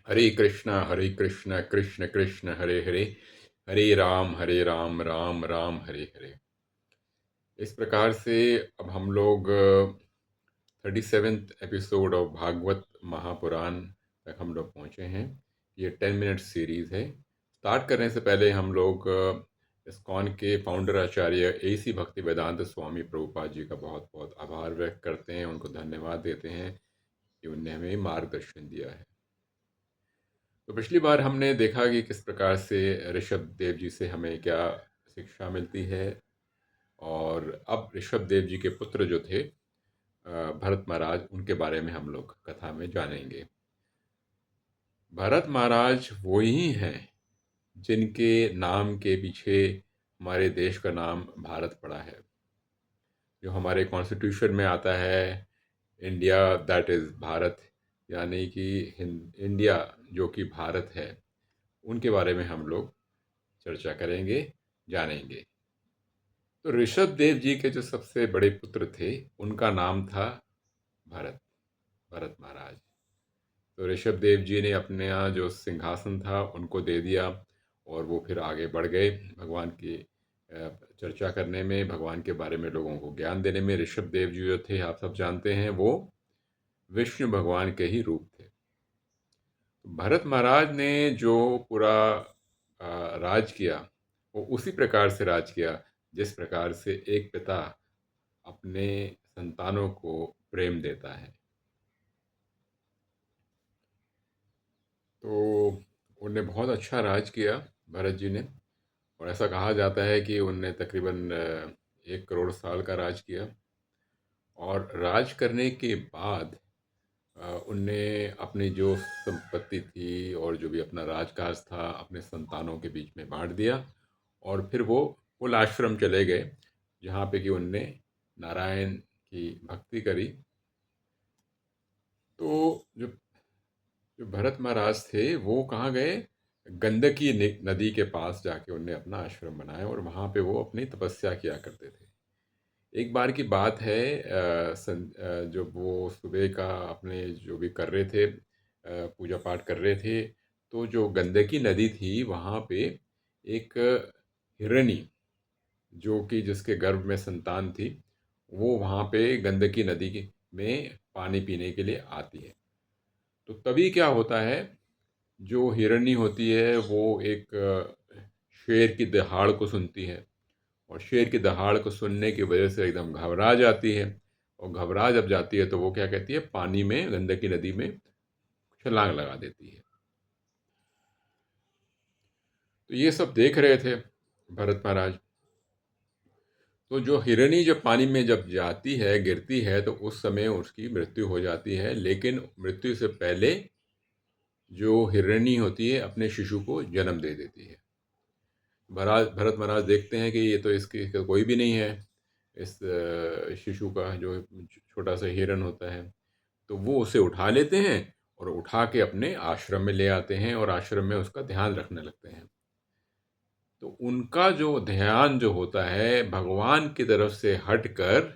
हरे कृष्ण कृष्ण कृष्ण हरे हरे, हरे राम राम राम हरे हरे। इस प्रकार से अब हम लोग 37th episode of Bhagavat Mahapuran तक हम लोग पहुँचे हैं। ये 10 मिनट सीरीज़ है। स्टार्ट करने से पहले हम लोग इस्कॉन के फाउंडर आचार्य AC भक्ति वेदांत स्वामी प्रभुपाद जी का बहुत बहुत आभार व्यक्त करते हैं, उनको धन्यवाद देते हैं कि उनने हमें मार्गदर्शन दिया है। तो पिछली बार हमने देखा कि किस प्रकार से ऋषभ देव जी से हमें क्या शिक्षा मिलती है, और अब ऋषभ देव जी के पुत्र जो थे भरत महाराज, उनके बारे में हम लोग कथा में जानेंगे। भरत महाराज वो ही हैं जिनके नाम के पीछे हमारे देश का नाम भारत पड़ा है। जो हमारे कॉन्स्टिट्यूशन में आता है, इंडिया दैट इज़ भारत, यानी कि इंडिया जो कि भारत है, उनके बारे में हम लोग चर्चा करेंगे, जानेंगे। तो ऋषभ देव जी के जो सबसे बड़े पुत्र थे, उनका नाम था भरत, भरत महाराज। तो ऋषभ देव जी ने अपने यहाँ जो सिंहासन था उनको दे दिया, और वो फिर आगे बढ़ गए भगवान की चर्चा करने में, भगवान के बारे में लोगों को ज्ञान देने में। ऋषभ देव जी जो थे, आप सब जानते हैं, वो विष्णु भगवान के ही रूप थे। भरत महाराज ने जो पूरा राज किया, वो उसी प्रकार से राज किया जिस प्रकार से एक पिता अपने संतानों को प्रेम देता है। तो उनने बहुत अच्छा राज किया, भरत जी ने। और ऐसा कहा जाता है कि उनने तकरीबन 1 करोड़ साल का राज किया। और राज करने के बाद उनने अपनी जो संपत्ति थी और जो भी अपना राजकाज था, अपने संतानों के बीच में बांट दिया, और फिर वो कुल आश्रम चले गए, जहाँ पे कि उनने नारायण की भक्ति करी। तो जो जो भरत महाराज थे, वो कहाँ गए? गंडकी नदी के पास जाके उनने अपना आश्रम बनाया, और वहाँ पे वो अपनी तपस्या किया करते थे। एक बार की बात है, जब वो सुबह का अपने जो भी कर रहे थे, पूजा पाठ कर रहे थे, तो जो गंडकी नदी थी, वहाँ पे एक हिरनी, जो कि जिसके गर्भ में संतान थी, वो वहाँ पे गंडकी नदी में पानी पीने के लिए आती है। तो तभी क्या होता है, जो हिरनी होती है वो एक शेर की दहाड़ को सुनती है, और शेर की दहाड़ को सुनने की वजह से एकदम घबरा जाती है। और घबरा जब जाती है तो वो क्या कहती है, पानी में, गंडकी नदी में छलांग लगा देती है। तो ये सब देख रहे थे भरत महाराज। तो जो हिरनी जब पानी में जब जाती है, गिरती है, तो उस समय उसकी मृत्यु हो जाती है। लेकिन मृत्यु से पहले जो हिरनी होती है, अपने शिशु को जन्म दे देती है। भरत महाराज देखते हैं कि ये तो इसके कोई भी नहीं है, इस शिशु का, जो छोटा सा हिरन होता है। तो वो उसे उठा लेते हैं, और उठा के अपने आश्रम में ले आते हैं, और आश्रम में उसका ध्यान रखने लगते हैं। तो उनका जो ध्यान जो होता है, भगवान की तरफ से हटकर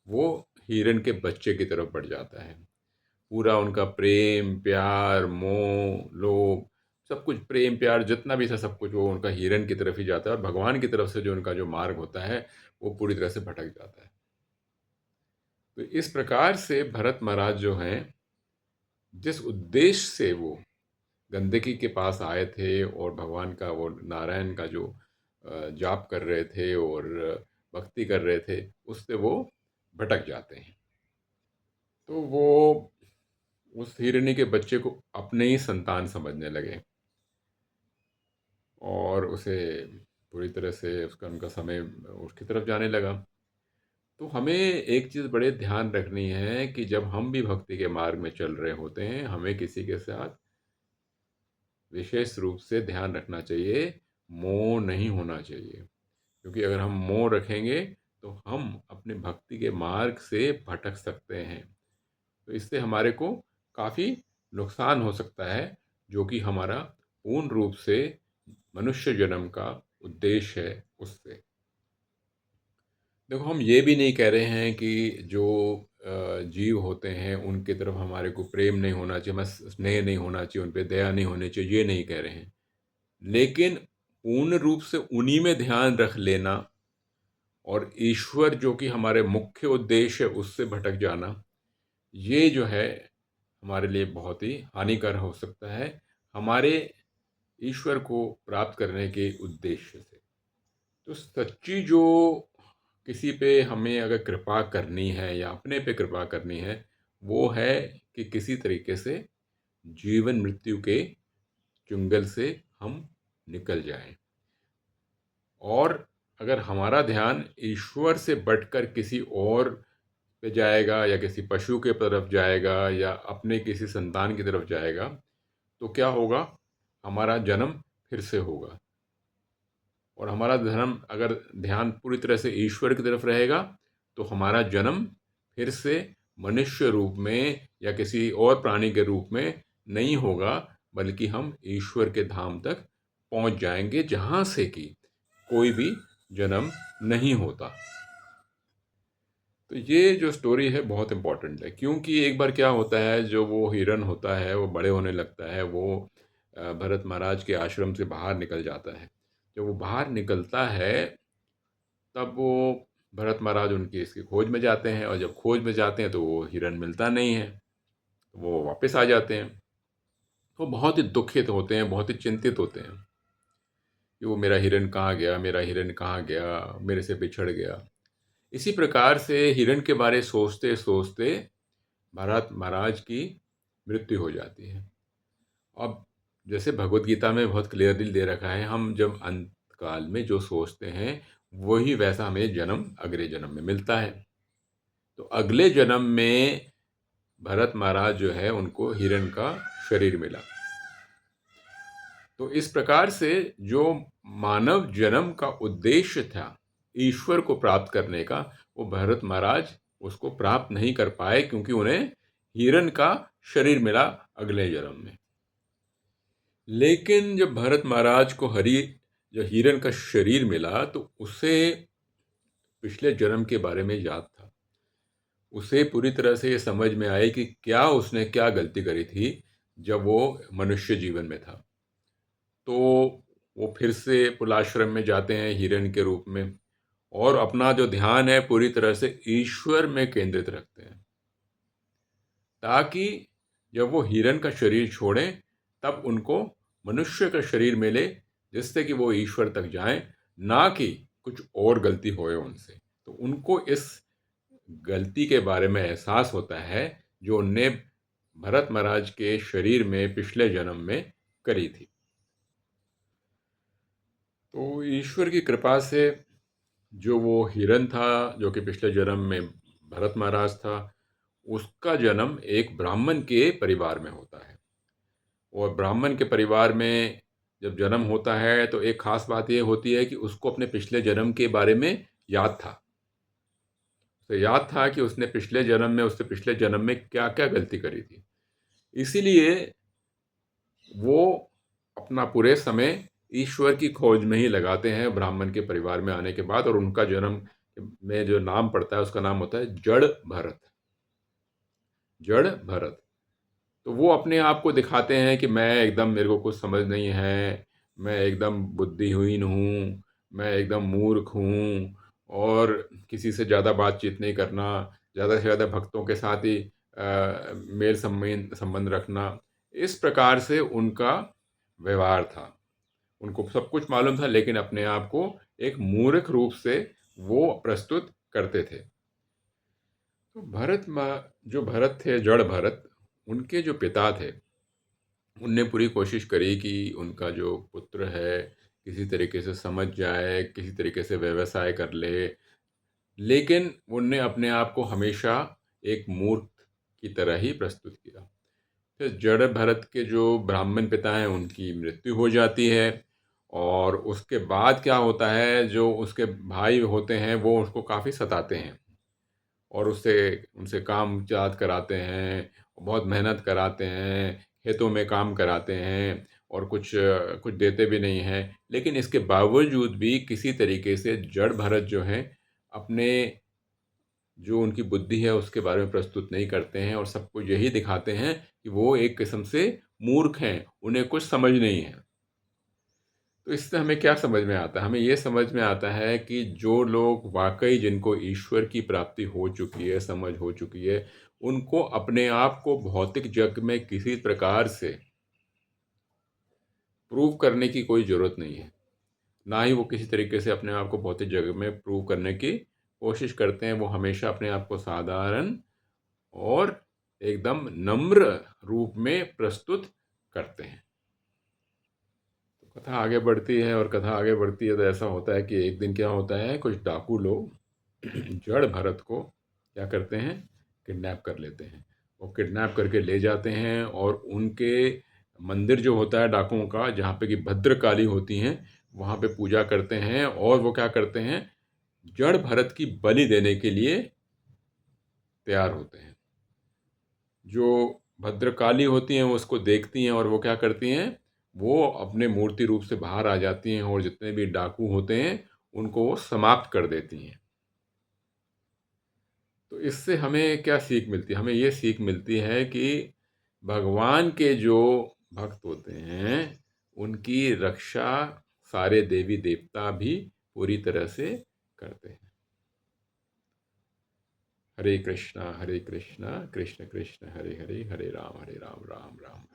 वो हिरन के बच्चे की तरफ बढ़ जाता है। पूरा उनका प्रेम, प्यार, मोह, लोभ, सब कुछ, प्रेम प्यार जितना भी था, सब कुछ वो उनका हिरन की तरफ ही जाता है, और भगवान की तरफ से जो उनका जो मार्ग होता है, वो पूरी तरह से भटक जाता है। तो इस प्रकार से भरत महाराज जो हैं, जिस उद्देश्य से वो गंडकी के पास आए थे, और भगवान का, वो नारायण का जो जाप कर रहे थे और भक्ति कर रहे थे, उससे वो भटक जाते हैं। तो वो उस हिरनी के बच्चे को अपने ही संतान समझने लगे, और उसे पूरी तरह से उसका, उनका समय उसकी तरफ जाने लगा। तो हमें एक चीज़ बड़े ध्यान रखनी है कि जब हम भी भक्ति के मार्ग में चल रहे होते हैं, हमें किसी के साथ विशेष रूप से ध्यान रखना चाहिए, मोह नहीं होना चाहिए। क्योंकि अगर हम मोह रखेंगे, तो हम अपने भक्ति के मार्ग से भटक सकते हैं। तो इससे हमारे को काफ़ी नुकसान हो सकता है, जो कि हमारा पूर्ण रूप से मनुष्य जन्म का उद्देश्य है उससे। देखो, हम ये भी नहीं कह रहे हैं कि जो जीव होते हैं उनकी तरफ हमारे को प्रेम नहीं होना चाहिए, हमें स्नेह नहीं होना चाहिए, उन पे दया नहीं होनी चाहिए, ये नहीं कह रहे हैं। लेकिन पूर्ण रूप से उन्हीं में ध्यान रख लेना और ईश्वर जो कि हमारे मुख्य उद्देश्य है उससे भटक जाना, ये जो है हमारे लिए बहुत ही हानिकारक हो सकता है हमारे ईश्वर को प्राप्त करने के उद्देश्य से। तो सच्ची जो किसी पे हमें अगर कृपा करनी है या अपने पे कृपा करनी है, वो है कि किसी तरीके से जीवन मृत्यु के चुंगल से हम निकल जाएं। और अगर हमारा ध्यान ईश्वर से बढ़कर किसी और पे जाएगा या किसी पशु के तरफ जाएगा या अपने किसी संतान की तरफ जाएगा, तो क्या होगा? हमारा जन्म फिर से होगा। और हमारा धर्म अगर ध्यान पूरी तरह से ईश्वर की तरफ रहेगा, तो हमारा जन्म फिर से मनुष्य रूप में या किसी और प्राणी के रूप में नहीं होगा, बल्कि हम ईश्वर के धाम तक पहुंच जाएंगे, जहां से कि कोई भी जन्म नहीं होता। तो ये जो स्टोरी है बहुत इम्पोर्टेंट है, क्योंकि एक बार क्या होता है, जो वो हिरन होता है वो बड़े होने लगता है, वो भरत महाराज के आश्रम से बाहर निकल जाता है। जब वो बाहर निकलता है, तब वो भरत महाराज उनकी इसकी खोज में जाते हैं, और जब खोज में जाते हैं तो वो हिरन मिलता नहीं है, तो वो वापस आ जाते हैं। वो बहुत ही दुखित होते हैं, बहुत ही चिंतित होते हैं कि वो मेरा हिरन कहाँ गया, मेरा हिरन कहाँ गया, मेरे से बिछड़ गया। इसी प्रकार से हिरन के बारे सोचते सोचते भरत महाराज की मृत्यु हो जाती है। अब जैसे भगवत गीता में बहुत क्लियरली दे रखा है, हम जब अंत काल में जो सोचते हैं वही वैसा हमें जन्म अगले जन्म में मिलता है। तो अगले जन्म में भरत महाराज जो है उनको हिरण का शरीर मिला। तो इस प्रकार से जो मानव जन्म का उद्देश्य था ईश्वर को प्राप्त करने का, वो भरत महाराज उसको प्राप्त नहीं कर पाए, क्योंकि उन्हें हिरण का शरीर मिला अगले जन्म में। लेकिन जब भरत महाराज को जो हिरण का शरीर मिला, तो उसे पिछले जन्म के बारे में याद था। उसे पूरी तरह से ये समझ में आई कि क्या उसने क्या गलती करी थी जब वो मनुष्य जीवन में था। तो वो फिर से पुलाश्रम में जाते हैं हिरण के रूप में, और अपना जो ध्यान है पूरी तरह से ईश्वर में केंद्रित रखते हैं, ताकि जब वो हिरण का शरीर छोड़ें तब उनको मनुष्य का शरीर मिले, जिससे कि वो ईश्वर तक जाएं, ना कि कुछ और गलती होए उनसे। तो उनको इस गलती के बारे में एहसास होता है जो उनने भरत महाराज के शरीर में पिछले जन्म में करी थी। तो ईश्वर की कृपा से जो वो हिरन था, जो कि पिछले जन्म में भरत महाराज था, उसका जन्म एक ब्राह्मण के परिवार में होता है। और ब्राह्मण के परिवार में जब जन्म होता है तो एक खास बात ये होती है कि उसको अपने पिछले जन्म के बारे में याद था। उसे याद था कि उसने पिछले जन्म में क्या क्या गलती करी थी। इसीलिए वो अपना पूरे समय ईश्वर की खोज में ही लगाते हैं ब्राह्मण के परिवार में आने के बाद, और उनका जन्म में जो नाम पड़ता है उसका नाम होता है जड़ भरत। जड़ भरत। तो वो अपने आप को दिखाते हैं कि मैं एकदम, मेरे को कुछ समझ नहीं है, मैं एकदम बुद्धिहीन हूँ, मैं एकदम मूर्ख हूँ, और किसी से ज़्यादा बातचीत नहीं करना, ज़्यादा से ज़्यादा भक्तों के साथ ही मेल संबंध संबंध रखना। इस प्रकार से उनका व्यवहार था। उनको सब कुछ मालूम था, लेकिन अपने आप को एक मूर्ख रूप से वो प्रस्तुत करते थे। तो जो भरत थे, जड़ भरत, उनके जो पिता थे, उनने पूरी कोशिश करी कि उनका जो पुत्र है किसी तरीके से समझ जाए, किसी तरीके से व्यवसाय कर ले, लेकिन उनने अपने आप को हमेशा एक मूर्ख की तरह ही प्रस्तुत किया। फिर जड़ भरत के जो ब्राह्मण पिता हैं उनकी मृत्यु हो जाती है, और उसके बाद क्या होता है, जो उसके भाई होते हैं वो उसको काफ़ी सताते हैं, और उससे उनसे काम जात कराते हैं, बहुत मेहनत कराते हैं, खेतों में काम कराते हैं, और कुछ देते भी नहीं हैं। लेकिन इसके बावजूद भी किसी तरीके से जड़ भरत जो हैं अपने जो उनकी बुद्धि है उसके बारे में प्रस्तुत नहीं करते हैं और सबको यही दिखाते हैं कि वो एक किस्म से मूर्ख हैं, उन्हें कुछ समझ नहीं है। तो इससे हमें क्या समझ में आता है? हमें ये समझ में आता है कि जो लोग वाक़ई जिनको ईश्वर की प्राप्ति हो चुकी है, समझ हो चुकी है, उनको अपने आप को भौतिक जग में किसी प्रकार से प्रूव करने की कोई ज़रूरत नहीं है। ना ही वो किसी तरीके से अपने आप को भौतिक जगत में प्रूव करने की कोशिश करते हैं। वो हमेशा अपने आप को साधारण और एकदम नम्र रूप में प्रस्तुत करते हैं। तो कथा आगे बढ़ती है और कथा आगे बढ़ती है तो ऐसा होता है कि एक दिन क्या होता है, कुछ डाकू लोग जड़ भरत को क्या करते हैं, किडनैप कर लेते हैं। वो किडनैप करके ले जाते हैं और उनके मंदिर जो होता है डाकुओं का, जहाँ पे कि भद्रकाली होती हैं, वहाँ पे पूजा करते हैं और वो क्या करते हैं, जड़ भरत की बलि देने के लिए तैयार होते हैं। जो भद्रकाली होती हैं वो उसको देखती हैं और वो क्या करती हैं, वो अपने मूर्ति रूप से बाहर आ जाती हैं और जितने भी डाकू होते हैं उनको वो समाप्त कर देती हैं। तो इससे हमें क्या सीख मिलती है? हमें ये सीख मिलती है कि भगवान के जो भक्त होते हैं उनकी रक्षा सारे देवी देवता भी पूरी तरह से करते हैं। हरे कृष्णा कृष्ण कृष्ण हरे हरे, हरे राम राम राम।